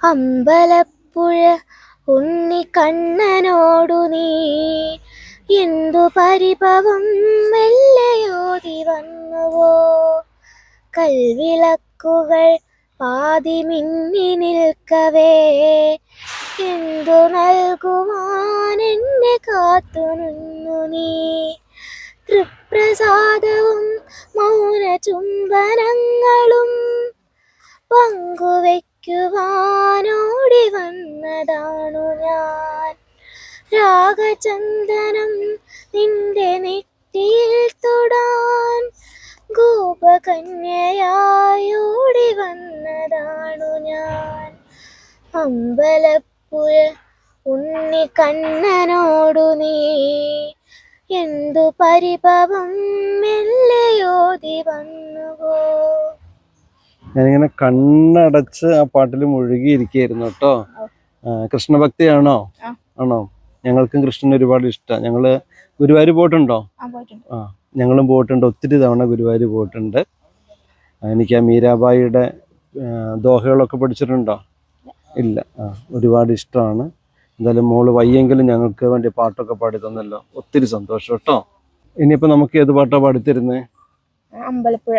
അമ്പലപ്പുഴ ഉണ്ണിക്കണ്ണനോടു നീ എന്തു പരിഭവം മെല്ലയോതി വന്നുവോ. കൽവിളക്കുകൾ പാതി മിന്നി നിൽക്കവേ എന്തു നൽകുവാൻ എന്നെ കാത്തു നിന്നു നീ. തൃപ്രസാദവും മൗന ചുംബനങ്ങളും പങ്കുവയ്ക്കുവാനോടി വന്നതാണു ഞാൻ. രാഗചന്ദനം നിന്റെ നെറ്റിയിൽ തൊടാൻ ഗോപകന്യയായോടി വന്നതാണു ഞാൻ. അമ്പലപ്പുഴ ഉണ്ണിക്കണ്ണനോടു നീ എന്തു പരിഭവം മെല്ലയോതി വന്നുവോ. ഞാനിങ്ങനെ കണ്ണടച്ച് ആ പാട്ടിൽ മുഴുകിയിരിക്കുകയായിരുന്നു കേട്ടോ. കൃഷ്ണഭക്തിയാണോ? ആണോ? ഞങ്ങൾക്കും കൃഷ്ണൻ ഒരുപാട് ഇഷ്ടമാണ്. ഞങ്ങള് ഗുരുവായൂർ പോയിട്ടുണ്ടോ? ഞങ്ങളും പോയിട്ടുണ്ട്, ഒത്തിരി തവണ ഗുരുവായൂർ പോയിട്ടുണ്ട്. എനിക്ക് ആ മീരാബായിയുടെ ദോഹകളൊക്കെ പഠിച്ചിട്ടുണ്ടോ? ഇല്ല. ഒരുപാട് ഇഷ്ടമാണ്. എന്തായാലും മോള് വയ്യെങ്കിലും ഞങ്ങൾക്ക് വേണ്ടി പാട്ടൊക്കെ പാടി തന്നല്ലോ, ഒത്തിരി സന്തോഷം കേട്ടോ. ഇനിയിപ്പോൾ നമുക്ക് ഏത് പാട്ടാണ് പാടിത്തരുന്നേ? അമ്പലപ്പുഴ.